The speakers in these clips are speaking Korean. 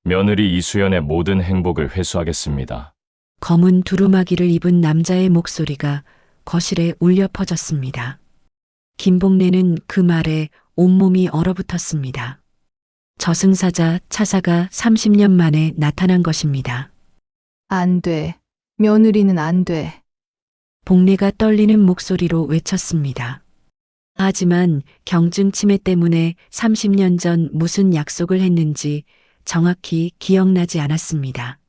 며느리 이수연의 모든 행복을 회수하겠습니다. 검은 두루마기를 입은 남자의 목소리가 거실에 울려 퍼졌습니다. 김복래는 그 말에 온몸이 얼어붙었습니다. 저승사자 차사가 30년 만에 나타난 것입니다. 안 돼. 며느리는 안 돼. 복래가 떨리는 목소리로 외쳤습니다. 하지만 경증 치매 때문에 30년 전 무슨 약속을 했는지 정확히 기억나지 않았습니다.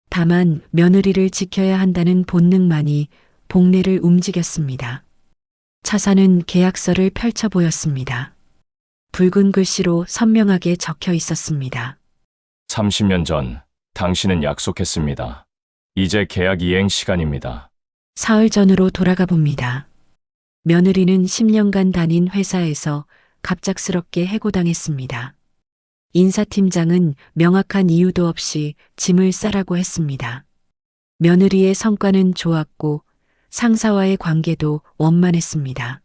다만 며느리를 지켜야 한다는 본능만이 복래를 움직였습니다. 차사는 계약서를 펼쳐 보였습니다. 붉은 글씨로 선명하게 적혀 있었습니다. 30년 전 당신은 약속했습니다. 이제 계약 이행 시간입니다. 사흘 전으로 돌아가 봅니다. 며느리는 10년간 다닌 회사에서 갑작스럽게 해고당했습니다. 인사팀장은 명확한 이유도 없이 짐을 싸라고 했습니다. 며느리의 성과는 좋았고 상사와의 관계도 원만했습니다.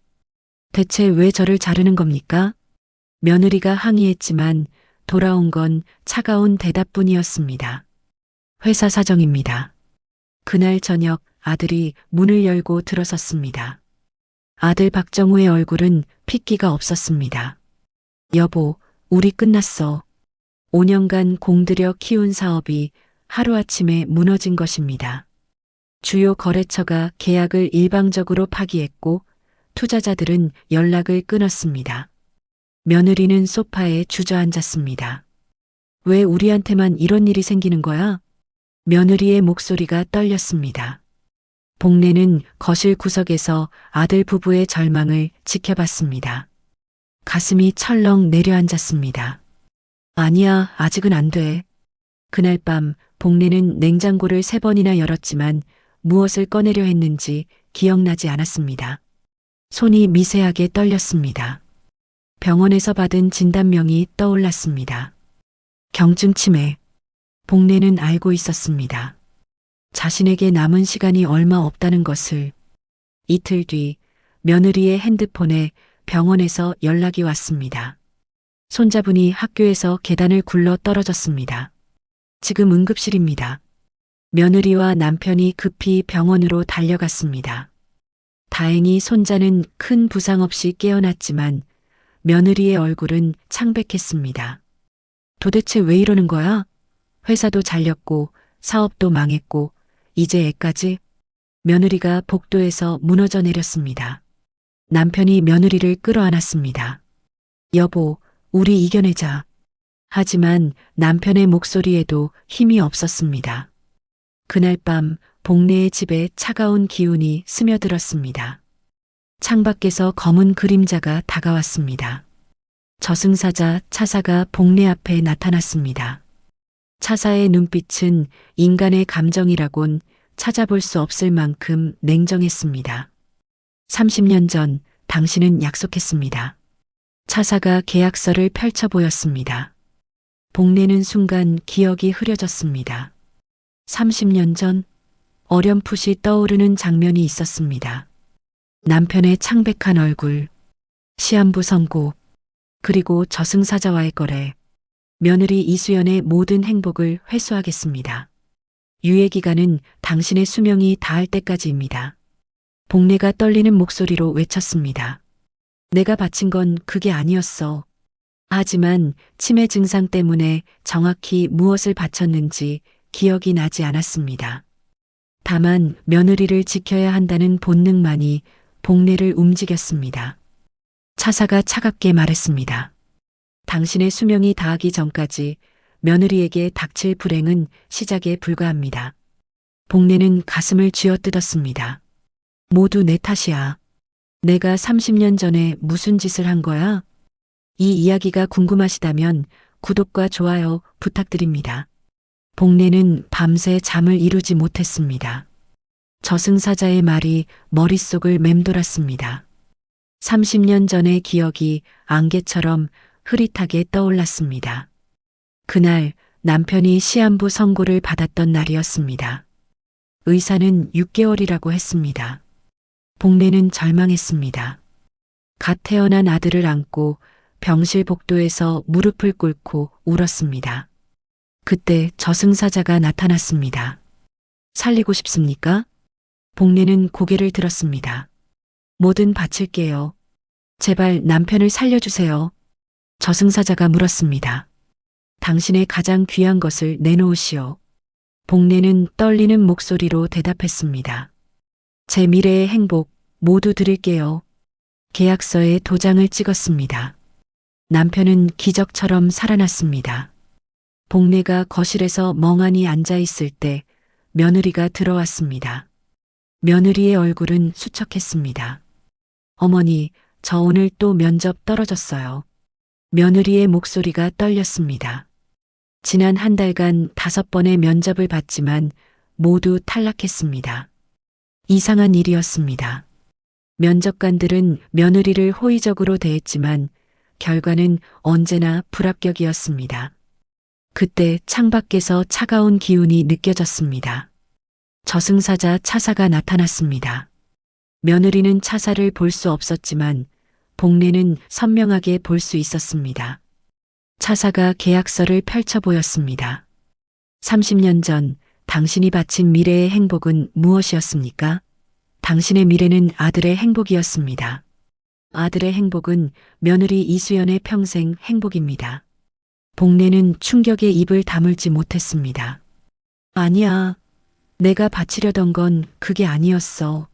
대체 왜 저를 자르는 겁니까? 며느리가 항의했지만 돌아온 건 차가운 대답뿐이었습니다. 회사 사정입니다. 그날 저녁 아들이 문을 열고 들어섰습니다. 아들 박정우의 얼굴은 핏기가 없었습니다. 여보, 우리 끝났어. 5년간 공들여 키운 사업이 하루아침에 무너진 것입니다. 주요 거래처가 계약을 일방적으로 파기했고 투자자들은 연락을 끊었습니다. 며느리는 소파에 주저앉았습니다. 왜 우리한테만 이런 일이 생기는 거야? 며느리의 목소리가 떨렸습니다. 복래는 거실 구석에서 아들 부부의 절망을 지켜봤습니다. 가슴이 철렁 내려앉았습니다. 아니야, 아직은 안 돼. 그날 밤 복래는 냉장고를 3번이나 열었지만 무엇을 꺼내려 했는지 기억나지 않았습니다. 손이 미세하게 떨렸습니다. 병원에서 받은 진단명이 떠올랐습니다. 경증 치매. 복래는 알고 있었습니다. 자신에게 남은 시간이 얼마 없다는 것을. 이틀 뒤 며느리의 핸드폰에 병원에서 연락이 왔습니다. 손자분이 학교에서 계단을 굴러 떨어졌습니다. 지금 응급실입니다. 며느리와 남편이 급히 병원으로 달려갔습니다. 다행히 손자는 큰 부상 없이 깨어났지만 며느리의 얼굴은 창백했습니다. 도대체 왜 이러는 거야? 회사도 잘렸고 사업도 망했고 이제 애까지? 며느리가 복도에서 무너져 내렸습니다. 남편이 며느리를 끌어안았습니다. 여보, 우리 이겨내자. 하지만 남편의 목소리에도 힘이 없었습니다. 그날 밤 복래의 집에 차가운 기운이 스며들었습니다. 창밖에서 검은 그림자가 다가왔습니다. 저승사자 차사가 복래 앞에 나타났습니다. 차사의 눈빛은 인간의 감정이라곤 찾아볼 수 없을 만큼 냉정했습니다. 30년 전 당신은 약속했습니다. 차사가 계약서를 펼쳐 보였습니다. 복래는 순간 기억이 흐려졌습니다. 30년 전 어렴풋이 떠오르는 장면이 있었습니다. 남편의 창백한 얼굴, 시한부 선고, 그리고 저승사자와의 거래. 며느리 이수연의 모든 행복을 회수하겠습니다. 유예기간은 당신의 수명이 다할 때까지입니다. 복래가 떨리는 목소리로 외쳤습니다. 내가 바친 건 그게 아니었어. 하지만 치매 증상 때문에 정확히 무엇을 바쳤는지 기억이 나지 않았습니다. 다만 며느리를 지켜야 한다는 본능만이 복래를 움직였습니다. 차사가 차갑게 말했습니다. 당신의 수명이 다하기 전까지 며느리에게 닥칠 불행은 시작에 불과합니다. 복래는 가슴을 쥐어뜯었습니다. 모두 내 탓이야. 내가 30년 전에 무슨 짓을 한 거야? 이 이야기가 궁금하시다면 구독과 좋아요 부탁드립니다. 복래는 밤새 잠을 이루지 못했습니다. 저승사자의 말이 머릿속을 맴돌았습니다. 30년 전의 기억이 안개처럼 흐릿하게 떠올랐습니다. 그날 남편이 시한부 선고를 받았던 날이었습니다. 의사는 6개월이라고 했습니다. 복래는 절망했습니다. 갓 태어난 아들을 안고 병실 복도에서 무릎을 꿇고 울었습니다. 그때 저승사자가 나타났습니다. 살리고 싶습니까? 복례는 고개를 들었습니다. 뭐든 바칠게요. 제발 남편을 살려주세요. 저승사자가 물었습니다. 당신의 가장 귀한 것을 내놓으시오. 복례는 떨리는 목소리로 대답했습니다. 제 미래의 행복 모두 드릴게요. 계약서에 도장을 찍었습니다. 남편은 기적처럼 살아났습니다. 복례가 거실에서 멍하니 앉아 있을 때 며느리가 들어왔습니다. 며느리의 얼굴은 수척했습니다. 어머니, 저 오늘 또 면접 떨어졌어요. 며느리의 목소리가 떨렸습니다. 지난 한 달간 5번의 면접을 봤지만 모두 탈락했습니다. 이상한 일이었습니다. 면접관들은 며느리를 호의적으로 대했지만 결과는 언제나 불합격이었습니다. 그때 창밖에서 차가운 기운이 느껴졌습니다. 저승사자 차사가 나타났습니다. 며느리는 차사를 볼 수 없었지만 복례는 선명하게 볼 수 있었습니다. 차사가 계약서를 펼쳐 보였습니다. 30년 전 당신이 바친 미래의 행복은 무엇이었습니까? 당신의 미래는 아들의 행복이었습니다. 아들의 행복은 며느리 이수연의 평생 행복입니다. 복례는 충격에 입을 다물지 못했습니다. 아니야. 내가 바치려던 건 그게 아니었어.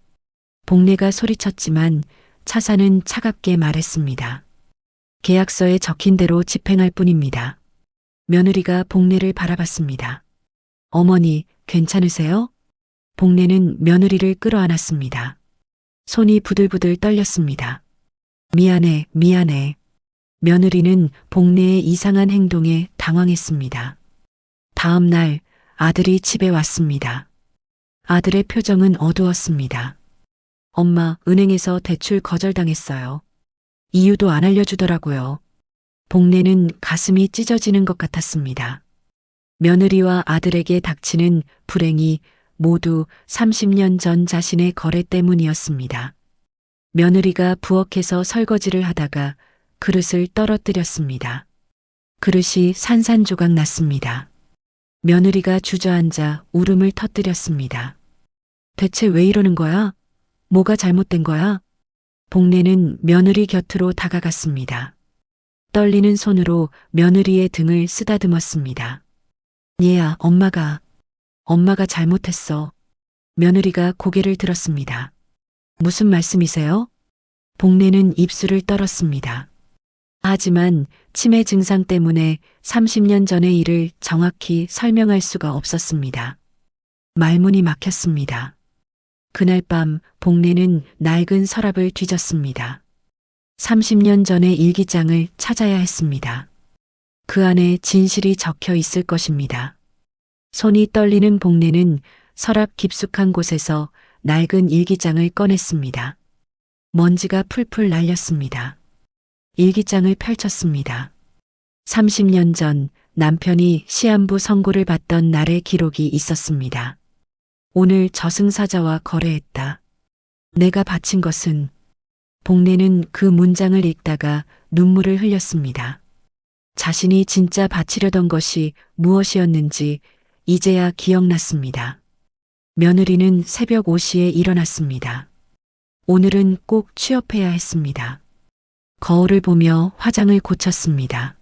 복례가 소리쳤지만 차사는 차갑게 말했습니다. 계약서에 적힌 대로 집행할 뿐입니다. 며느리가 복례를 바라봤습니다. 어머니, 괜찮으세요? 복례는 며느리를 끌어안았습니다. 손이 부들부들 떨렸습니다. 미안해, 미안해. 며느리는 복례의 이상한 행동에 당황했습니다. 다음 날 아들이 집에 왔습니다. 아들의 표정은 어두웠습니다. 엄마, 은행에서 대출 거절당했어요. 이유도 안 알려주더라고요. 복례는 가슴이 찢어지는 것 같았습니다. 며느리와 아들에게 닥치는 불행이 모두 30년 전 자신의 거래 때문이었습니다. 며느리가 부엌에서 설거지를 하다가 그릇을 떨어뜨렸습니다. 그릇이 산산조각 났습니다. 며느리가 주저앉아 울음을 터뜨렸습니다. 대체 왜 이러는 거야? 뭐가 잘못된 거야? 복례는 며느리 곁으로 다가갔습니다. 떨리는 손으로 며느리의 등을 쓰다듬었습니다. 얘야, 엄마가 잘못했어. 며느리가 고개를 들었습니다. 무슨 말씀이세요? 복례는 입술을 떨었습니다. 하지만 치매 증상 때문에 30년 전의 일을 정확히 설명할 수가 없었습니다. 말문이 막혔습니다. 그날 밤 복례는 낡은 서랍을 뒤졌습니다. 30년 전의 일기장을 찾아야 했습니다. 그 안에 진실이 적혀 있을 것입니다. 손이 떨리는 복례는 서랍 깊숙한 곳에서 낡은 일기장을 꺼냈습니다. 먼지가 풀풀 날렸습니다. 일기장을 펼쳤습니다. 30년 전 남편이 시한부 선고를 받던 날의 기록이 있었습니다. 오늘 저승사자와 거래했다. 내가 바친 것은. 복례는 그 문장을 읽다가 눈물을 흘렸습니다. 자신이 진짜 바치려던 것이 무엇이었는지 이제야 기억났습니다. 며느리는 새벽 5시에 일어났습니다. 오늘은 꼭 취업해야 했습니다. 거울을 보며 화장을 고쳤습니다.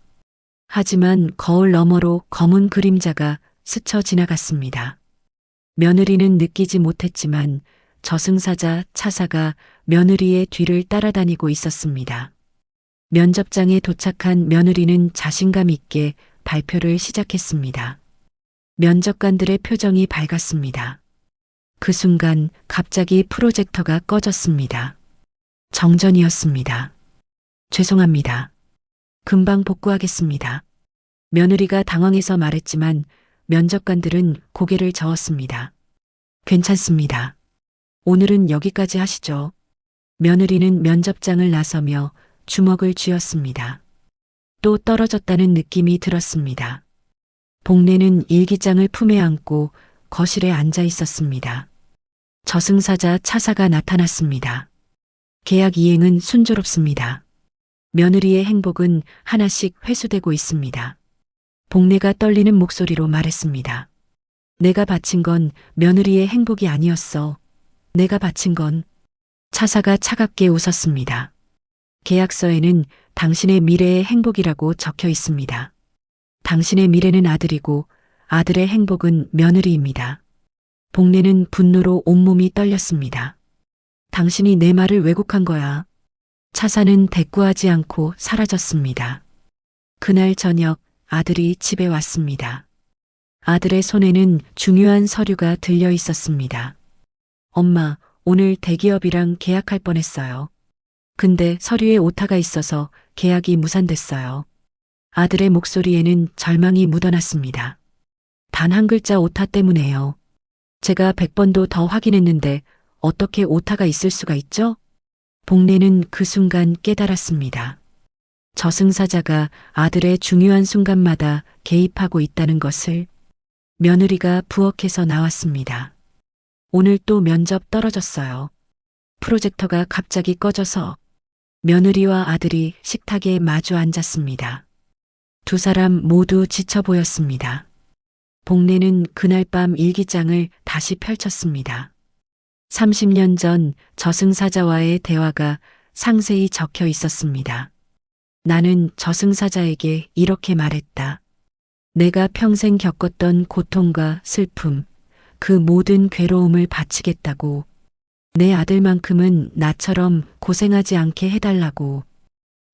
하지만 거울 너머로 검은 그림자가 스쳐 지나갔습니다. 며느리는 느끼지 못했지만 저승사자 차사가 며느리의 뒤를 따라다니고 있었습니다. 면접장에 도착한 며느리는 자신감 있게 발표를 시작했습니다. 면접관들의 표정이 밝았습니다. 그 순간 갑자기 프로젝터가 꺼졌습니다. 정전이었습니다. 죄송합니다. 금방 복구하겠습니다. 며느리가 당황해서 말했지만 면접관들은 고개를 저었습니다. 괜찮습니다. 오늘은 여기까지 하시죠. 며느리는 면접장을 나서며 주먹을 쥐었습니다. 또 떨어졌다는 느낌이 들었습니다. 복례는 일기장을 품에 안고 거실에 앉아 있었습니다. 저승사자 차사가 나타났습니다. 계약 이행은 순조롭습니다. 며느리의 행복은 하나씩 회수되고 있습니다. 복례가 떨리는 목소리로 말했습니다. 내가 바친 건 며느리의 행복이 아니었어. 내가 바친 건. 차사가 차갑게 웃었습니다. 계약서에는 당신의 미래의 행복이라고 적혀 있습니다. 당신의 미래는 아들이고 아들의 행복은 며느리입니다. 복례는 분노로 온몸이 떨렸습니다. 당신이 내 말을 왜곡한 거야. 차사는 대꾸하지 않고 사라졌습니다. 그날 저녁 아들이 집에 왔습니다. 아들의 손에는 중요한 서류가 들려 있었습니다. 엄마, 오늘 대기업이랑 계약할 뻔했어요. 근데 서류에 오타가 있어서 계약이 무산됐어요. 아들의 목소리에는 절망이 묻어났습니다. 단 한 글자 오타 때문에요. 제가 100번도 더 확인했는데 어떻게 오타가 있을 수가 있죠? 복례는 그 순간 깨달았습니다. 저승사자가 아들의 중요한 순간마다 개입하고 있다는 것을. 며느리가 부엌에서 나왔습니다. 오늘 또 면접 떨어졌어요. 프로젝터가 갑자기 꺼져서 며느리와 아들이 식탁에 마주 앉았습니다. 두 사람 모두 지쳐 보였습니다. 복례는 그날 밤 일기장을 다시 펼쳤습니다. 30년 전 저승사자와의 대화가 상세히 적혀 있었습니다. 나는 저승사자에게 이렇게 말했다. 내가 평생 겪었던 고통과 슬픔, 그 모든 괴로움을 바치겠다고. 내 아들만큼은 나처럼 고생하지 않게 해달라고.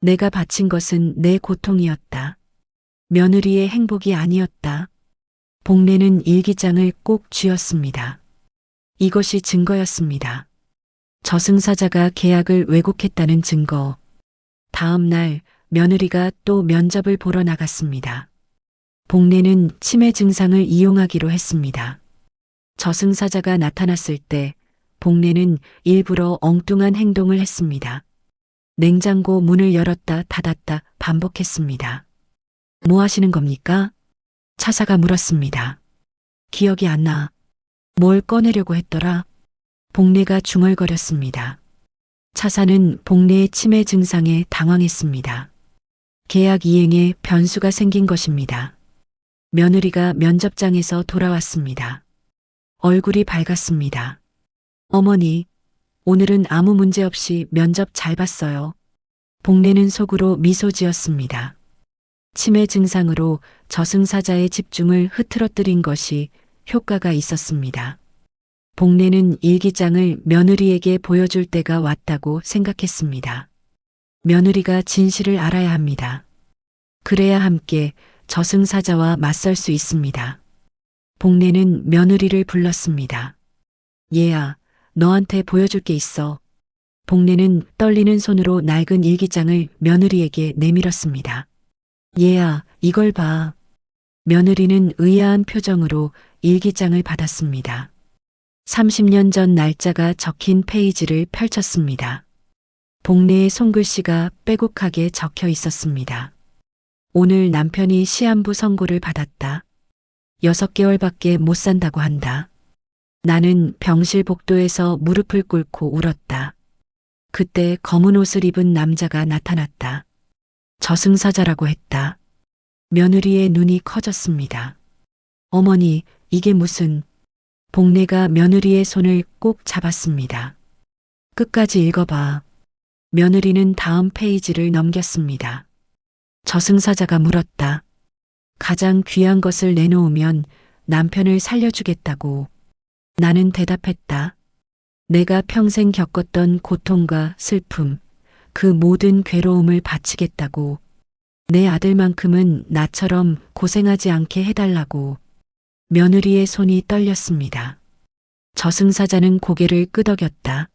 내가 바친 것은 내 고통이었다. 며느리의 행복이 아니었다. 복례는 일기장을 꼭 쥐었습니다. 이것이 증거였습니다. 저승사자가 계약을 왜곡했다는 증거. 다음 날 며느리가 또 면접을 보러 나갔습니다. 복례는 치매 증상을 이용하기로 했습니다. 저승사자가 나타났을 때 복례는 일부러 엉뚱한 행동을 했습니다. 냉장고 문을 열었다 닫았다 반복했습니다. 뭐 하시는 겁니까? 차사가 물었습니다. 기억이 안 나. 뭘 꺼내려고 했더라? 복례가 중얼거렸습니다. 차사는 복례의 치매 증상에 당황했습니다. 계약 이행에 변수가 생긴 것입니다. 며느리가 면접장에서 돌아왔습니다. 얼굴이 밝았습니다. 어머니, 오늘은 아무 문제 없이 면접 잘 봤어요. 복례는 속으로 미소 지었습니다. 치매 증상으로 저승사자의 집중을 흐트러뜨린 것이 효과가 있었습니다. 복례는 일기장을 며느리에게 보여줄 때가 왔다고 생각했습니다. 며느리가 진실을 알아야 합니다. 그래야 함께 저승사자와 맞설 수 있습니다. 복례는 며느리를 불렀습니다. 얘야, 너한테 보여줄 게 있어. 복례는 떨리는 손으로 낡은 일기장을 며느리에게 내밀었습니다. 얘야, 이걸 봐. 며느리는 의아한 표정으로 일기장을 받았습니다. 30년 전 날짜가 적힌 페이지를 펼쳤습니다. 복례의 손글씨가 빼곡하게 적혀 있었습니다. 오늘 남편이 시한부 선고를 받았다. 6개월밖에 못 산다고 한다. 나는 병실 복도에서 무릎을 꿇고 울었다. 그때 검은 옷을 입은 남자가 나타났다. 저승사자라고 했다. 며느리의 눈이 커졌습니다. 어머니, 이게 무슨... 복례가 며느리의 손을 꼭 잡았습니다. 끝까지 읽어봐. 며느리는 다음 페이지를 넘겼습니다. 저승사자가 물었다. 가장 귀한 것을 내놓으면 남편을 살려주겠다고. 나는 대답했다. 내가 평생 겪었던 고통과 슬픔, 그 모든 괴로움을 바치겠다고. 내 아들만큼은 나처럼 고생하지 않게 해달라고. 며느리의 손이 떨렸습니다. 저승사자는 고개를 끄덕였다.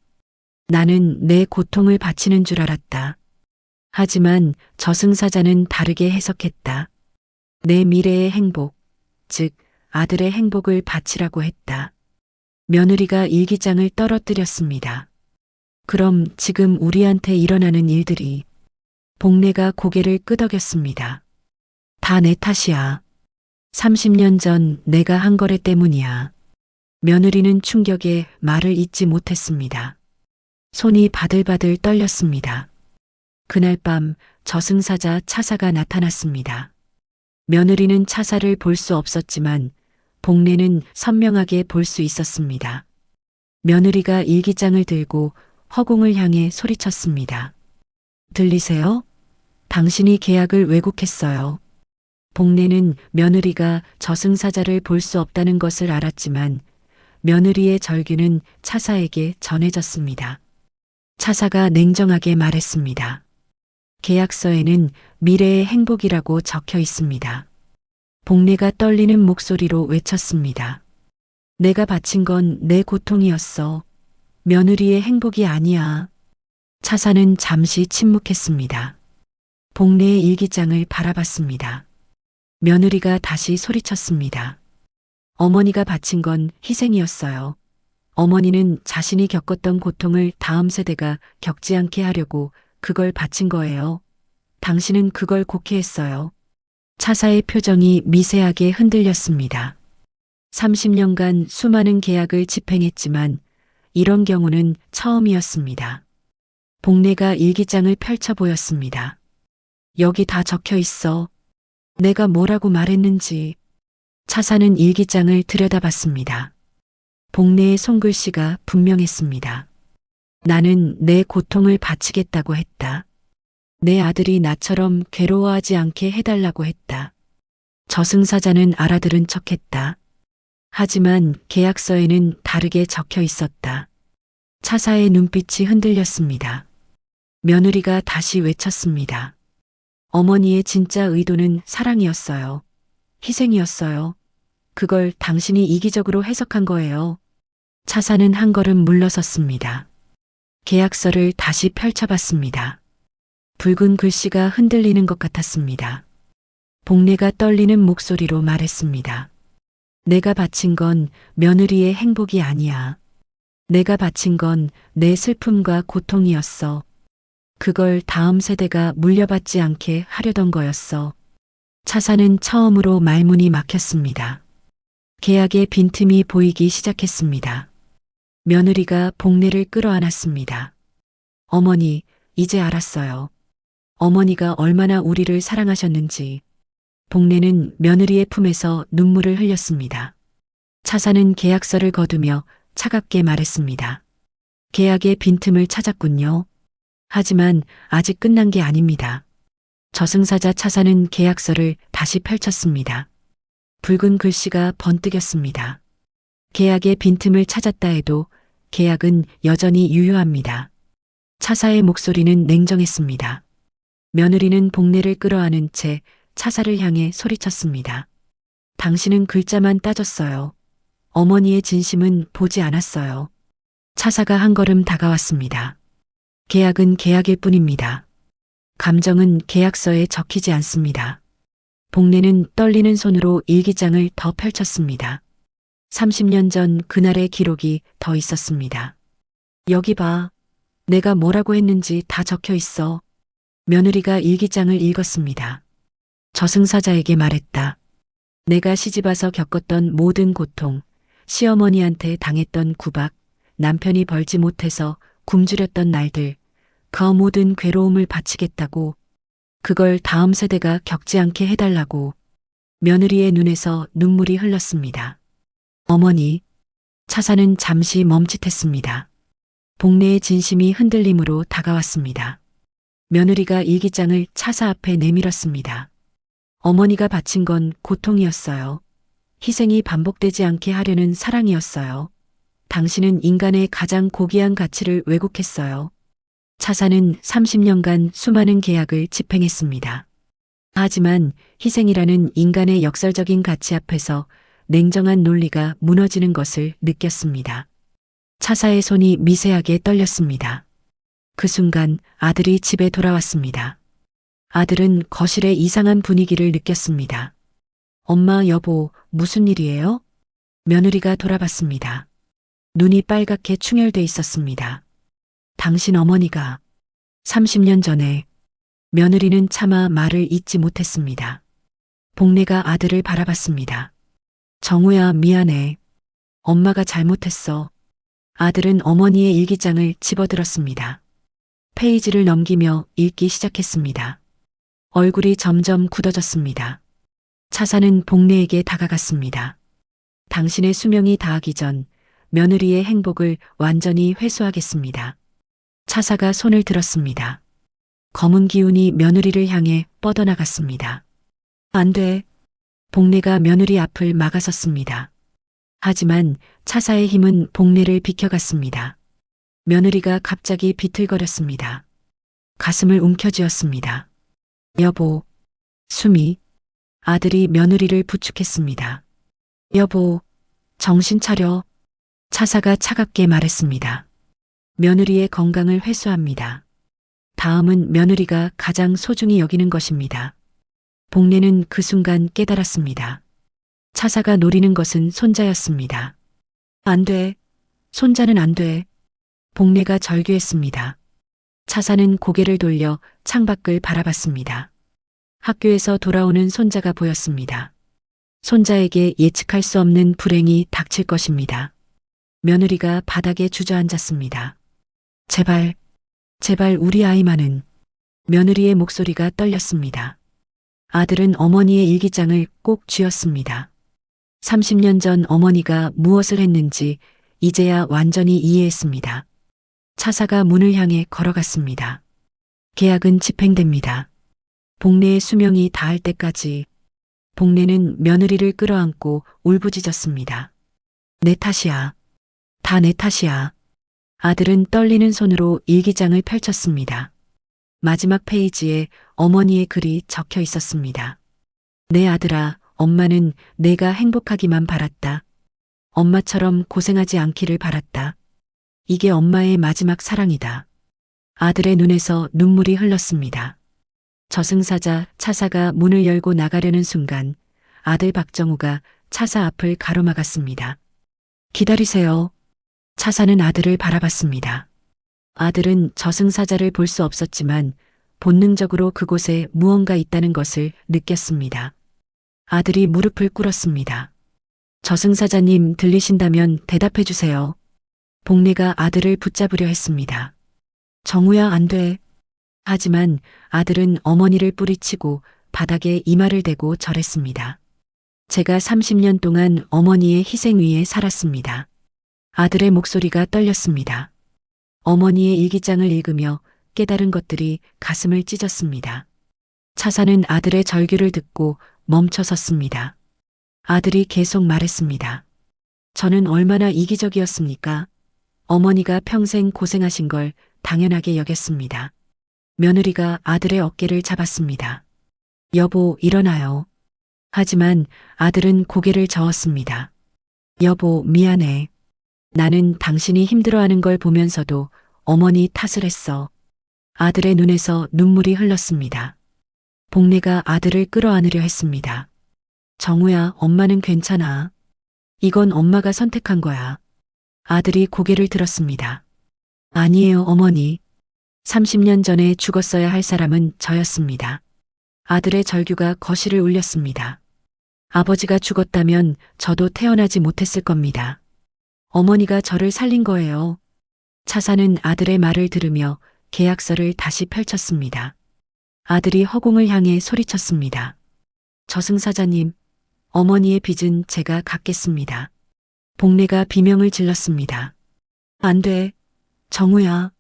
나는 내 고통을 바치는 줄 알았다. 하지만 저승사자는 다르게 해석했다. 내 미래의 행복, 즉 아들의 행복을 바치라고 했다. 며느리가 일기장을 떨어뜨렸습니다. 그럼 지금 우리한테 일어나는 일들이... 복례가 고개를 끄덕였습니다. 다 내 탓이야. 30년 전 내가 한 거래 때문이야. 며느리는 충격에 말을 잇지 못했습니다. 손이 바들바들 떨렸습니다. 그날 밤 저승사자 차사가 나타났습니다. 며느리는 차사를 볼 수 없었지만 복례는 선명하게 볼 수 있었습니다. 며느리가 일기장을 들고 허공을 향해 소리쳤습니다. 들리세요? 당신이 계약을 왜곡했어요. 복례는 며느리가 저승사자를 볼 수 없다는 것을 알았지만 며느리의 절규는 차사에게 전해졌습니다. 차사가 냉정하게 말했습니다. 계약서에는 미래의 행복이라고 적혀 있습니다. 복례가 떨리는 목소리로 외쳤습니다. 내가 바친 건 내 고통이었어. 며느리의 행복이 아니야. 차사는 잠시 침묵했습니다. 복례의 일기장을 바라봤습니다. 며느리가 다시 소리쳤습니다. 어머니가 바친 건 희생이었어요. 어머니는 자신이 겪었던 고통을 다음 세대가 겪지 않게 하려고 그걸 바친 거예요. 당신은 그걸 곡해했어요. 차사의 표정이 미세하게 흔들렸습니다. 30년간 수많은 계약을 집행했지만 이런 경우는 처음이었습니다. 복례가 일기장을 펼쳐 보였습니다. 여기 다 적혀 있어. 내가 뭐라고 말했는지. 차사는 일기장을 들여다봤습니다. 복례의 손글씨가 분명했습니다. 나는 내 고통을 바치겠다고 했다. 내 아들이 나처럼 괴로워하지 않게 해달라고 했다. 저승사자는 알아들은 척했다. 하지만 계약서에는 다르게 적혀 있었다. 차사의 눈빛이 흔들렸습니다. 며느리가 다시 외쳤습니다. 어머니의 진짜 의도는 사랑이었어요. 희생이었어요. 그걸 당신이 이기적으로 해석한 거예요. 차사는 한 걸음 물러섰습니다. 계약서를 다시 펼쳐봤습니다. 붉은 글씨가 흔들리는 것 같았습니다. 복례가 떨리는 목소리로 말했습니다. 내가 바친 건 며느리의 행복이 아니야. 내가 바친 건 내 슬픔과 고통이었어. 그걸 다음 세대가 물려받지 않게 하려던 거였어. 차사는 처음으로 말문이 막혔습니다. 계약의 빈틈이 보이기 시작했습니다. 며느리가 복례를 끌어안았습니다. 어머니, 이제 알았어요. 어머니가 얼마나 우리를 사랑하셨는지. 복례는 며느리의 품에서 눈물을 흘렸습니다. 차사는 계약서를 거두며 차갑게 말했습니다. 계약의 빈틈을 찾았군요. 하지만 아직 끝난 게 아닙니다. 저승사자 차사는 계약서를 다시 펼쳤습니다. 붉은 글씨가 번뜩였습니다. 계약의 빈틈을 찾았다 해도 계약은 여전히 유효합니다. 차사의 목소리는 냉정했습니다. 며느리는 복례를 끌어안은 채 차사를 향해 소리쳤습니다. 당신은 글자만 따졌어요. 어머니의 진심은 보지 않았어요. 차사가 한 걸음 다가왔습니다. 계약은 계약일 뿐입니다. 감정은 계약서에 적히지 않습니다. 복례는 떨리는 손으로 일기장을 더 펼쳤습니다. 30년 전 그날의 기록이 더 있었습니다. 여기 봐. 내가 뭐라고 했는지 다 적혀 있어. 며느리가 일기장을 읽었습니다. 저승사자에게 말했다. 내가 시집와서 겪었던 모든 고통, 시어머니한테 당했던 구박, 남편이 벌지 못해서 굶주렸던 날들, 그 모든 괴로움을 바치겠다고, 그걸 다음 세대가 겪지 않게 해달라고. 며느리의 눈에서 눈물이 흘렀습니다. 어머니, 차사는 잠시 멈칫했습니다. 복례의 진심이 흔들림으로 다가왔습니다. 며느리가 일기장을 차사 앞에 내밀었습니다. 어머니가 바친 건 고통이었어요. 희생이 반복되지 않게 하려는 사랑이었어요. 당신은 인간의 가장 고귀한 가치를 왜곡했어요. 차사는 30년간 수많은 계약을 집행했습니다. 하지만 희생이라는 인간의 역설적인 가치 앞에서 냉정한 논리가 무너지는 것을 느꼈습니다. 차사의 손이 미세하게 떨렸습니다. 그 순간 아들이 집에 돌아왔습니다. 아들은 거실의 이상한 분위기를 느꼈습니다. 엄마, 여보, 무슨 일이에요? 며느리가 돌아봤습니다. 눈이 빨갛게 충혈돼 있었습니다. 당신 어머니가 30년 전에. 며느리는 차마 말을 잇지 못했습니다. 복례가 아들을 바라봤습니다. 정우야, 미안해. 엄마가 잘못했어. 아들은 어머니의 일기장을 집어들었습니다. 페이지를 넘기며 읽기 시작했습니다. 얼굴이 점점 굳어졌습니다. 차사는 복례에게 다가갔습니다. 당신의 수명이 다하기 전 며느리의 행복을 완전히 회수하겠습니다. 차사가 손을 들었습니다. 검은 기운이 며느리를 향해 뻗어나갔습니다. 안 돼. 복례가 며느리 앞을 막아섰습니다. 하지만 차사의 힘은 복례를 비켜갔습니다. 며느리가 갑자기 비틀거렸습니다. 가슴을 움켜쥐었습니다. 여보, 수미. 아들이 며느리를 부축했습니다. 여보, 정신 차려. 차사가 차갑게 말했습니다. 며느리의 건강을 회수합니다. 다음은 며느리가 가장 소중히 여기는 것입니다. 복례는 그 순간 깨달았습니다. 차사가 노리는 것은 손자였습니다. 안 돼. 손자는 안 돼. 복례가 절규했습니다. 차사는 고개를 돌려 창밖을 바라봤습니다. 학교에서 돌아오는 손자가 보였습니다. 손자에게 예측할 수 없는 불행이 닥칠 것입니다. 며느리가 바닥에 주저앉았습니다. 제발, 제발 우리 아이만은. 며느리의 목소리가 떨렸습니다. 아들은 어머니의 일기장을 꼭 쥐었습니다. 30년 전 어머니가 무엇을 했는지 이제야 완전히 이해했습니다. 차사가 문을 향해 걸어갔습니다. 계약은 집행됩니다. 복례의 수명이 다할 때까지. 복례는 며느리를 끌어안고 울부짖었습니다. 내 탓이야. 다 내 탓이야. 아들은 떨리는 손으로 일기장을 펼쳤습니다. 마지막 페이지에 어머니의 글이 적혀 있었습니다. 내 아들아, 엄마는 내가 행복하기만 바랐다. 엄마처럼 고생하지 않기를 바랐다. 이게 엄마의 마지막 사랑이다. 아들의 눈에서 눈물이 흘렀습니다. 저승사자 차사가 문을 열고 나가려는 순간 아들 박정우가 차사 앞을 가로막았습니다. 기다리세요. 차사는 아들을 바라봤습니다. 아들은 저승사자를 볼 수 없었지만 본능적으로 그곳에 무언가 있다는 것을 느꼈습니다. 아들이 무릎을 꿇었습니다. 저승사자님 들리신다면 대답해 주세요. 복례가 아들을 붙잡으려 했습니다. 정우야, 안 돼. 하지만 아들은 어머니를 뿌리치고 바닥에 이마를 대고 절했습니다. 제가 30년 동안 어머니의 희생 위에 살았습니다. 아들의 목소리가 떨렸습니다. 어머니의 일기장을 읽으며 깨달은 것들이 가슴을 찢었습니다. 차사는 아들의 절규를 듣고 멈춰 섰습니다. 아들이 계속 말했습니다. 저는 얼마나 이기적이었습니까? 어머니가 평생 고생하신 걸 당연하게 여겼습니다. 며느리가 아들의 어깨를 잡았습니다. 여보, 일어나요. 하지만 아들은 고개를 저었습니다. 여보, 미안해. 나는 당신이 힘들어하는 걸 보면서도 어머니 탓을 했어. 아들의 눈에서 눈물이 흘렀습니다. 복례가 아들을 끌어안으려 했습니다. 정우야, 엄마는 괜찮아. 이건 엄마가 선택한 거야. 아들이 고개를 들었습니다. 아니에요, 어머니. 30년 전에 죽었어야 할 사람은 저였습니다. 아들의 절규가 거실을 울렸습니다. 아버지가 죽었다면 저도 태어나지 못했을 겁니다. 어머니가 저를 살린 거예요. 차사는 아들의 말을 들으며 계약서를 다시 펼쳤습니다. 아들이 허공을 향해 소리쳤습니다. 저승사자님, 어머니의 빚은 제가 갚겠습니다. 복례가 비명을 질렀습니다. 안 돼. 정우야.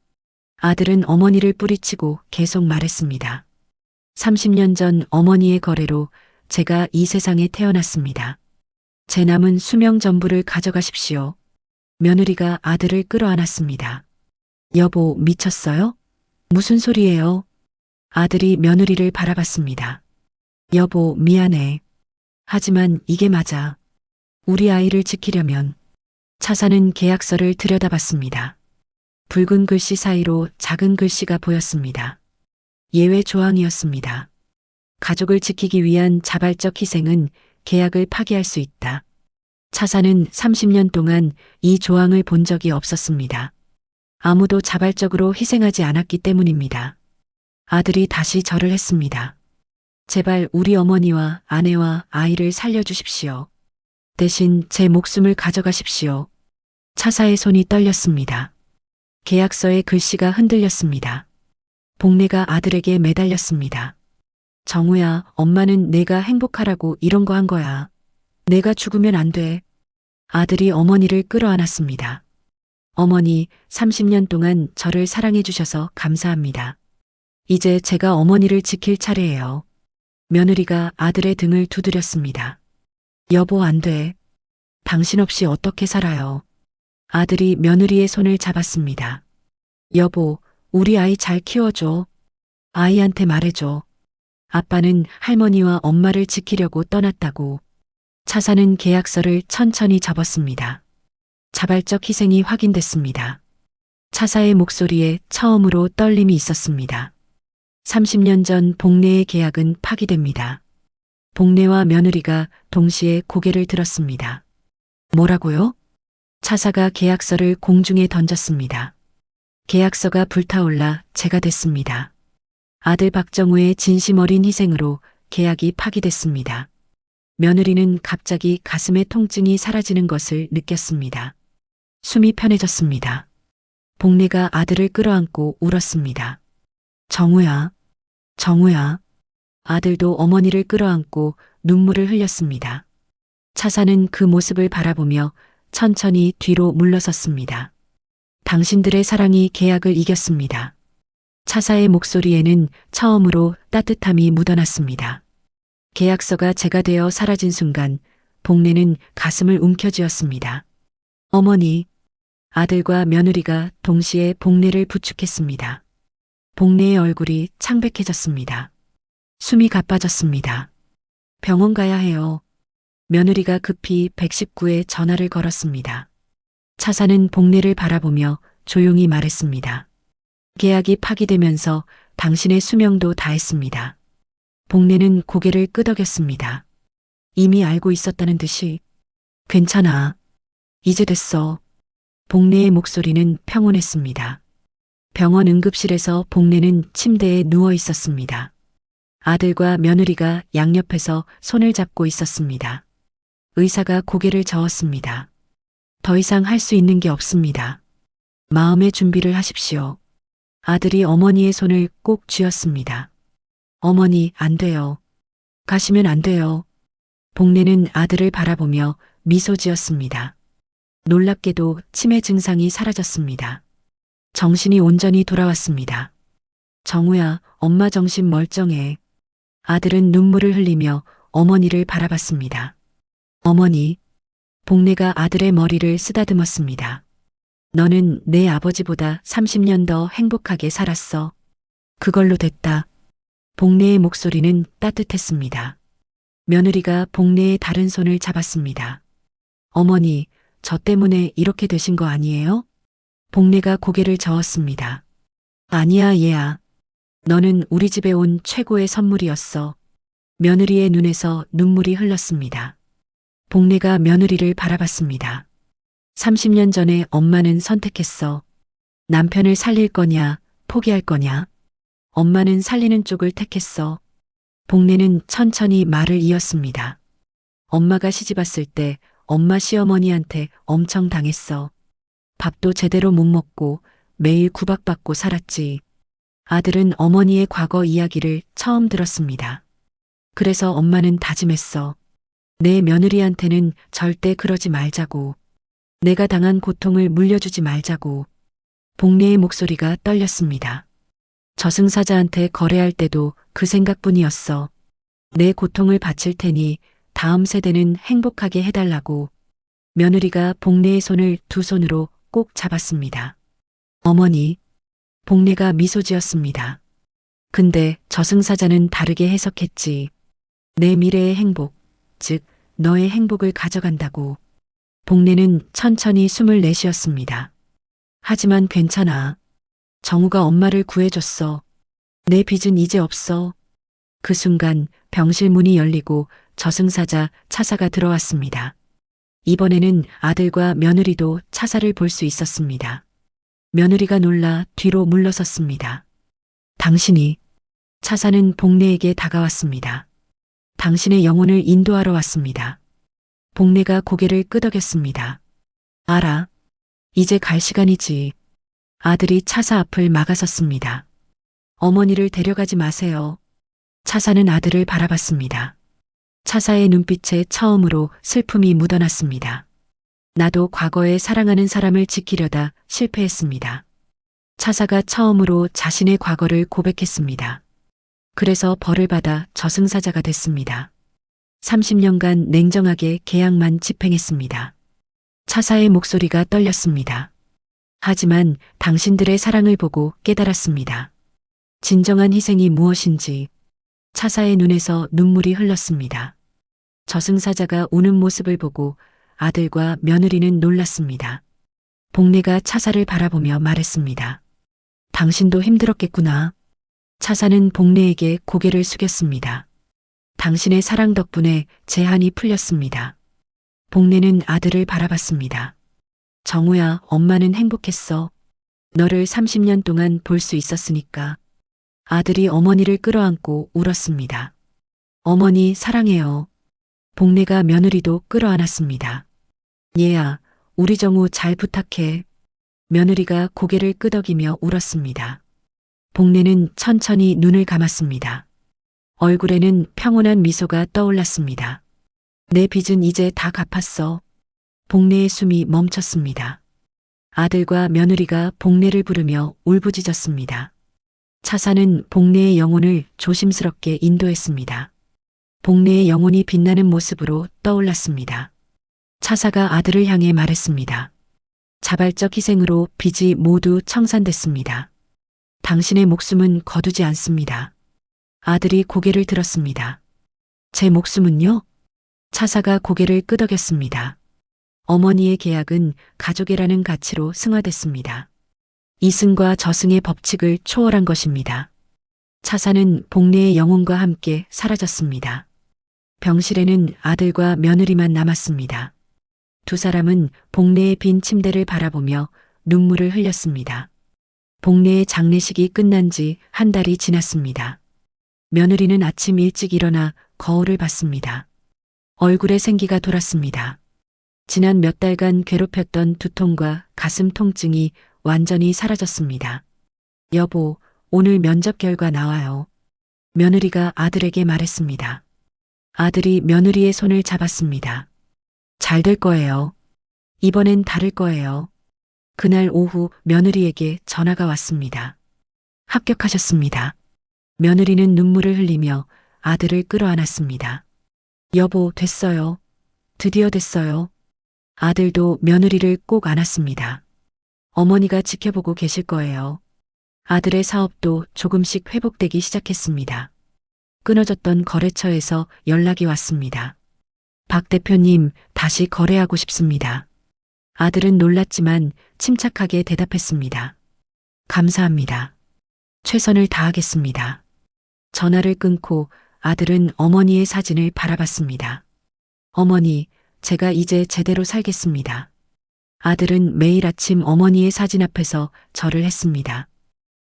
아들은 어머니를 뿌리치고 계속 말했습니다. 30년 전 어머니의 거래로 제가 이 세상에 태어났습니다. 제 남은 수명 전부를 가져가십시오. 며느리가 아들을 끌어안았습니다. 여보, 미쳤어요? 무슨 소리예요? 아들이 며느리를 바라봤습니다. 여보, 미안해. 하지만 이게 맞아. 우리 아이를 지키려면. 차사는 계약서를 들여다봤습니다. 붉은 글씨 사이로 작은 글씨가 보였습니다. 예외 조항이었습니다. 가족을 지키기 위한 자발적 희생은 계약을 파기할 수 있다. 차사는 30년 동안 이 조항을 본 적이 없었습니다. 아무도 자발적으로 희생하지 않았기 때문입니다. 아들이 다시 절을 했습니다. 제발 우리 어머니와 아내와 아이를 살려주십시오. 대신 제 목숨을 가져가십시오. 차사의 손이 떨렸습니다. 계약서의 글씨가 흔들렸습니다. 복례가 아들에게 매달렸습니다. 정우야, 엄마는 내가 행복하라고 이런 거 한 거야. 내가 죽으면 안 돼. 아들이 어머니를 끌어안았습니다. 어머니, 30년 동안 저를 사랑해 주셔서 감사합니다. 이제 제가 어머니를 지킬 차례예요. 며느리가 아들의 등을 두드렸습니다. 여보, 안 돼. 당신 없이 어떻게 살아요? 아들이 며느리의 손을 잡았습니다. 여보, 우리 아이 잘 키워줘. 아이한테 말해줘. 아빠는 할머니와 엄마를 지키려고 떠났다고. 차 사는 계약서를 천천히 접었습니다. 자발적 희생이 확인됐습니다. 차사의 목소리에 처음으로 떨림이 있었습니다. 30년 전 복례의 계약은 파기됩니다. 복례와 며느리가 동시에 고개를 들었습니다. 뭐라고요? 차사가 계약서를 공중에 던졌습니다. 계약서가 불타올라 재가 됐습니다. 아들 박정우의 진심 어린 희생으로 계약이 파기됐습니다. 며느리는 갑자기 가슴의 통증이 사라지는 것을 느꼈습니다. 숨이 편해졌습니다. 복례가 아들을 끌어안고 울었습니다. 정우야, 정우야. 아들도 어머니를 끌어안고 눈물을 흘렸습니다. 차사는 그 모습을 바라보며 천천히 뒤로 물러섰습니다. 당신들의 사랑이 계약을 이겼습니다. 차사의 목소리에는 처음으로 따뜻함이 묻어났습니다. 계약서가 재가 되어 사라진 순간 복례는 가슴을 움켜쥐었습니다. 어머니, 아들과 며느리가 동시에 복례를 부축했습니다. 복례의 얼굴이 창백해졌습니다. 숨이 가빠졌습니다. 병원 가야 해요. 며느리가 급히 119에 전화를 걸었습니다. 차사는 복례를 바라보며 조용히 말했습니다. 계약이 파기되면서 당신의 수명도 다했습니다. 복례는 고개를 끄덕였습니다. 이미 알고 있었다는 듯이. 괜찮아. 이제 됐어. 복례의 목소리는 평온했습니다. 병원 응급실에서 복례는 침대에 누워 있었습니다. 아들과 며느리가 양옆에서 손을 잡고 있었습니다. 의사가 고개를 저었습니다. 더 이상 할 수 있는 게 없습니다. 마음의 준비를 하십시오. 아들이 어머니의 손을 꼭 쥐었습니다. 어머니, 안 돼요. 가시면 안 돼요. 복례는 아들을 바라보며 미소 지었습니다. 놀랍게도 치매 증상이 사라졌습니다. 정신이 온전히 돌아왔습니다. 정우야, 엄마 정신 멀쩡해. 아들은 눈물을 흘리며 어머니를 바라봤습니다. 어머니, 복례가 아들의 머리를 쓰다듬었습니다. 너는 내 아버지보다 30년 더 행복하게 살았어. 그걸로 됐다. 복례의 목소리는 따뜻했습니다. 며느리가 복례의 다른 손을 잡았습니다. 어머니, 저 때문에 이렇게 되신 거 아니에요? 복례가 고개를 저었습니다. 아니야, 얘야. 너는 우리 집에 온 최고의 선물이었어. 며느리의 눈에서 눈물이 흘렀습니다. 복례가 며느리를 바라봤습니다. 30년 전에 엄마는 선택했어. 남편을 살릴 거냐, 포기할 거냐. 엄마는 살리는 쪽을 택했어. 복례는 천천히 말을 이었습니다. 엄마가 시집왔을 때 엄마 시어머니한테 엄청 당했어. 밥도 제대로 못 먹고 매일 구박받고 살았지. 아들은 어머니의 과거 이야기를 처음 들었습니다. 그래서 엄마는 다짐했어. 내 며느리한테는 절대 그러지 말자고. 내가 당한 고통을 물려주지 말자고. 복례의 목소리가 떨렸습니다. 저승사자한테 거래할 때도 그 생각뿐이었어. 내 고통을 바칠 테니 다음 세대는 행복하게 해달라고. 며느리가 복례의 손을 두 손으로 꼭 잡았습니다. 어머니, 복례가 미소 지었습니다. 근데 저승사자는 다르게 해석했지. 내 미래의 행복, 즉 너의 행복을 가져간다고. 복례는 천천히 숨을 내쉬었습니다. 하지만 괜찮아. 정우가 엄마를 구해줬어. 내 빚은 이제 없어. 그 순간 병실 문이 열리고 저승사자 차사가 들어왔습니다. 이번에는 아들과 며느리도 차사를 볼 수 있었습니다. 며느리가 놀라 뒤로 물러섰습니다. 당신이. 차사는 복례에게 다가왔습니다. 당신의 영혼을 인도하러 왔습니다. 복례가 고개를 끄덕였습니다. 알아. 이제 갈 시간이지. 아들이 차사 앞을 막아섰습니다. 어머니를 데려가지 마세요. 차사는 아들을 바라봤습니다. 차사의 눈빛에 처음으로 슬픔이 묻어났습니다. 나도 과거에 사랑하는 사람을 지키려다 실패했습니다. 차사가 처음으로 자신의 과거를 고백했습니다. 그래서 벌을 받아 저승사자가 됐습니다. 30년간 냉정하게 계약만 집행했습니다. 차사의 목소리가 떨렸습니다. 하지만 당신들의 사랑을 보고 깨달았습니다. 진정한 희생이 무엇인지. 차사의 눈에서 눈물이 흘렀습니다. 저승사자가 우는 모습을 보고 아들과 며느리는 놀랐습니다. 복례가 차사를 바라보며 말했습니다. 당신도 힘들었겠구나. 차사는 복례에게 고개를 숙였습니다. 당신의 사랑 덕분에 제 한이 풀렸습니다. 복례는 아들을 바라봤습니다. 정우야, 엄마는 행복했어. 너를 30년 동안 볼 수 있었으니까. 아들이 어머니를 끌어안고 울었습니다. 어머니 사랑해요. 복례가 며느리도 끌어안았습니다. 얘야, 우리 정우 잘 부탁해. 며느리가 고개를 끄덕이며 울었습니다. 복례는 천천히 눈을 감았습니다. 얼굴에는 평온한 미소가 떠올랐습니다. 내 빚은 이제 다 갚았어. 복례의 숨이 멈췄습니다. 아들과 며느리가 복례를 부르며 울부짖었습니다. 차사는 복례의 영혼을 조심스럽게 인도했습니다. 복례의 영혼이 빛나는 모습으로 떠올랐습니다. 차사가 아들을 향해 말했습니다. 자발적 희생으로 빚이 모두 청산됐습니다. 당신의 목숨은 거두지 않습니다. 아들이 고개를 들었습니다. 제 목숨은요? 차사가 고개를 끄덕였습니다. 어머니의 계약은 가족이라는 가치로 승화됐습니다. 이승과 저승의 법칙을 초월한 것입니다. 차사는 복례의 영혼과 함께 사라졌습니다. 병실에는 아들과 며느리만 남았습니다. 두 사람은 복례의 빈 침대를 바라보며 눈물을 흘렸습니다. 복례의 장례식이 끝난 지 한 달이 지났습니다. 며느리는 아침 일찍 일어나 거울을 봤습니다. 얼굴에 생기가 돌았습니다. 지난 몇 달간 괴롭혔던 두통과 가슴 통증이 완전히 사라졌습니다. 여보, 오늘 면접 결과 나와요. 며느리가 아들에게 말했습니다. 아들이 며느리의 손을 잡았습니다. 잘 될 거예요. 이번엔 다를 거예요. 그날 오후 며느리에게 전화가 왔습니다. 합격하셨습니다. 며느리는 눈물을 흘리며 아들을 끌어안았습니다. 여보, 됐어요. 드디어 됐어요. 아들도 며느리를 꼭 안았습니다. 어머니가 지켜보고 계실 거예요. 아들의 사업도 조금씩 회복되기 시작했습니다. 끊어졌던 거래처에서 연락이 왔습니다. 박 대표님, 다시 거래하고 싶습니다. 아들은 놀랐지만 침착하게 대답했습니다. 감사합니다. 최선을 다하겠습니다. 전화를 끊고 아들은 어머니의 사진을 바라봤습니다. 어머니, 제가 이제 제대로 살겠습니다. 아들은 매일 아침 어머니의 사진 앞에서 절을 했습니다.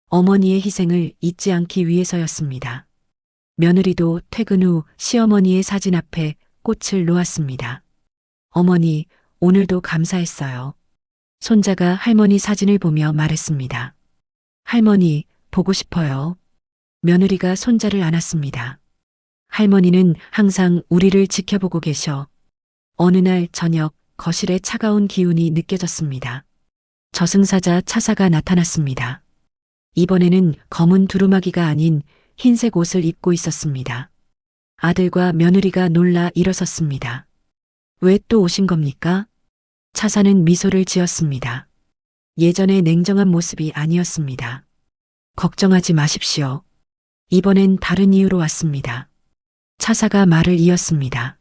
어머니의 희생을 잊지 않기 위해서였습니다. 며느리도 퇴근 후 시어머니의 사진 앞에 꽃을 놓았습니다. 어머니, 오늘도 감사했어요. 손자가 할머니 사진을 보며 말했습니다. 할머니, 보고 싶어요. 며느리가 손자를 안았습니다. 할머니는 항상 우리를 지켜보고 계셔. 어느 날 저녁 거실에 차가운 기운이 느껴졌습니다. 저승사자 차사가 나타났습니다. 이번에는 검은 두루마기가 아닌 흰색 옷을 입고 있었습니다. 아들과 며느리가 놀라 일어섰습니다. 왜 또 오신 겁니까? 차사는 미소를 지었습니다. 예전의 냉정한 모습이 아니었습니다. 걱정하지 마십시오. 이번엔 다른 이유로 왔습니다. 차사가 말을 이었습니다.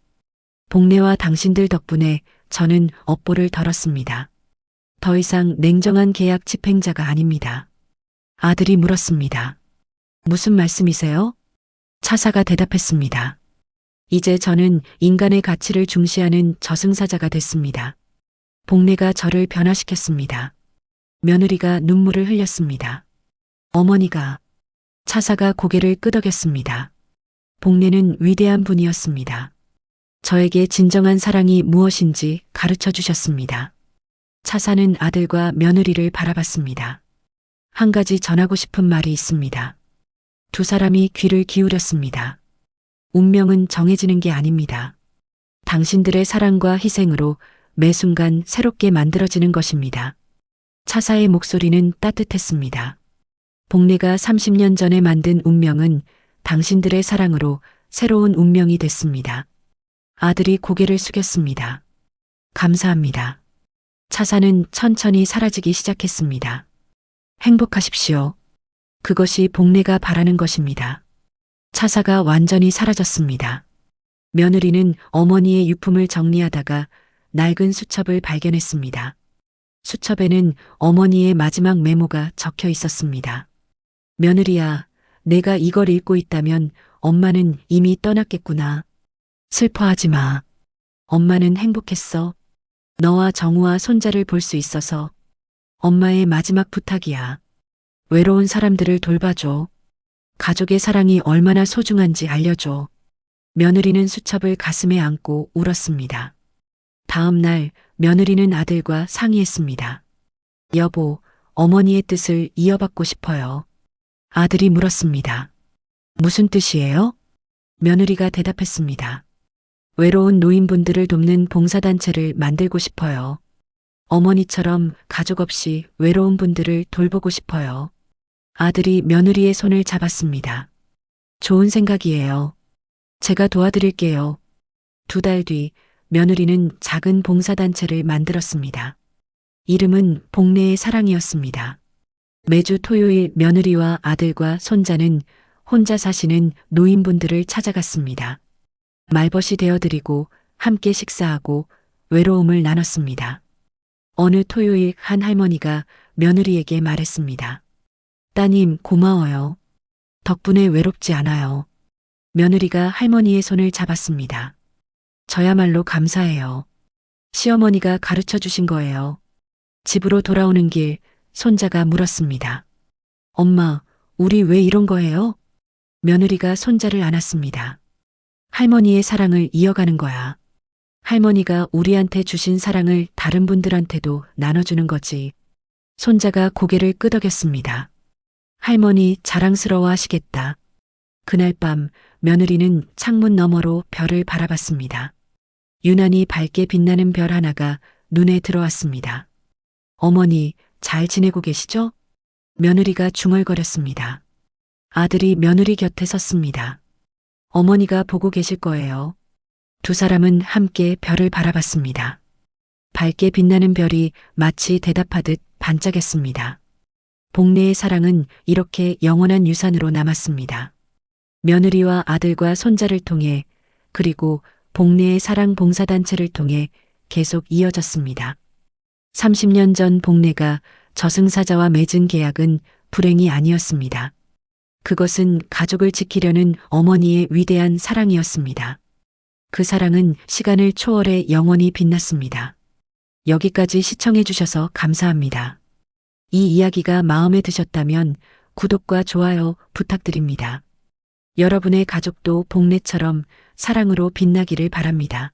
복례와 당신들 덕분에 저는 업보를 덜었습니다. 더 이상 냉정한 계약 집행자가 아닙니다. 아들이 물었습니다. 무슨 말씀이세요? 차사가 대답했습니다. 이제 저는 인간의 가치를 중시하는 저승사자가 됐습니다. 복례가 저를 변화시켰습니다. 며느리가 눈물을 흘렸습니다. 어머니가. 차사가 고개를 끄덕였습니다. 복례는 위대한 분이었습니다. 저에게 진정한 사랑이 무엇인지 가르쳐 주셨습니다. 차사는 아들과 며느리를 바라봤습니다. 한 가지 전하고 싶은 말이 있습니다. 두 사람이 귀를 기울였습니다. 운명은 정해지는 게 아닙니다. 당신들의 사랑과 희생으로 매 순간 새롭게 만들어지는 것입니다. 차사의 목소리는 따뜻했습니다. 복례가 30년 전에 만든 운명은 당신들의 사랑으로 새로운 운명이 됐습니다. 아들이 고개를 숙였습니다. 감사합니다. 차사는 천천히 사라지기 시작했습니다. 행복하십시오. 그것이 복례가 바라는 것입니다. 차사가 완전히 사라졌습니다. 며느리는 어머니의 유품을 정리하다가 낡은 수첩을 발견했습니다. 수첩에는 어머니의 마지막 메모가 적혀 있었습니다. 며느리야, 내가 이걸 읽고 있다면 엄마는 이미 떠났겠구나. 슬퍼하지 마. 엄마는 행복했어. 너와 정우와 손자를 볼 수 있어서. 엄마의 마지막 부탁이야. 외로운 사람들을 돌봐줘. 가족의 사랑이 얼마나 소중한지 알려줘. 며느리는 수첩을 가슴에 안고 울었습니다. 다음 날 며느리는 아들과 상의했습니다. 여보, 어머니의 뜻을 이어받고 싶어요. 아들이 물었습니다. 무슨 뜻이에요? 며느리가 대답했습니다. 외로운 노인분들을 돕는 봉사단체를 만들고 싶어요. 어머니처럼 가족 없이 외로운 분들을 돌보고 싶어요. 아들이 며느리의 손을 잡았습니다. 좋은 생각이에요. 제가 도와드릴게요. 2달 뒤 며느리는 작은 봉사단체를 만들었습니다. 이름은 복례의 사랑이었습니다. 매주 토요일 며느리와 아들과 손자는 혼자 사시는 노인분들을 찾아갔습니다. 말벗이 되어드리고 함께 식사하고 외로움을 나눴습니다. 어느 토요일 한 할머니가 며느리에게 말했습니다. 따님, 고마워요. 덕분에 외롭지 않아요. 며느리가 할머니의 손을 잡았습니다. 저야말로 감사해요. 시어머니가 가르쳐 주신 거예요. 집으로 돌아오는 길 손자가 물었습니다. 엄마, 우리 왜 이런 거예요? 며느리가 손자를 안았습니다. 할머니의 사랑을 이어가는 거야. 할머니가 우리한테 주신 사랑을 다른 분들한테도 나눠주는 거지. 손자가 고개를 끄덕였습니다. 할머니 자랑스러워 하시겠다. 그날 밤 며느리는 창문 너머로 별을 바라봤습니다. 유난히 밝게 빛나는 별 하나가 눈에 들어왔습니다. 어머니, 잘 지내고 계시죠? 며느리가 중얼거렸습니다. 아들이 며느리 곁에 섰습니다. 어머니가 보고 계실 거예요. 두 사람은 함께 별을 바라봤습니다. 밝게 빛나는 별이 마치 대답하듯 반짝였습니다. 복례의 사랑은 이렇게 영원한 유산으로 남았습니다. 며느리와 아들과 손자를 통해 그리고 복례의 사랑 봉사단체를 통해 계속 이어졌습니다. 30년 전 복례가 저승사자와 맺은 계약은 불행이 아니었습니다. 그것은 가족을 지키려는 어머니의 위대한 사랑이었습니다. 그 사랑은 시간을 초월해 영원히 빛났습니다. 여기까지 시청해 주셔서 감사합니다. 이 이야기가 마음에 드셨다면 구독과 좋아요 부탁드립니다. 여러분의 가족도 복례처럼 사랑으로 빛나기를 바랍니다.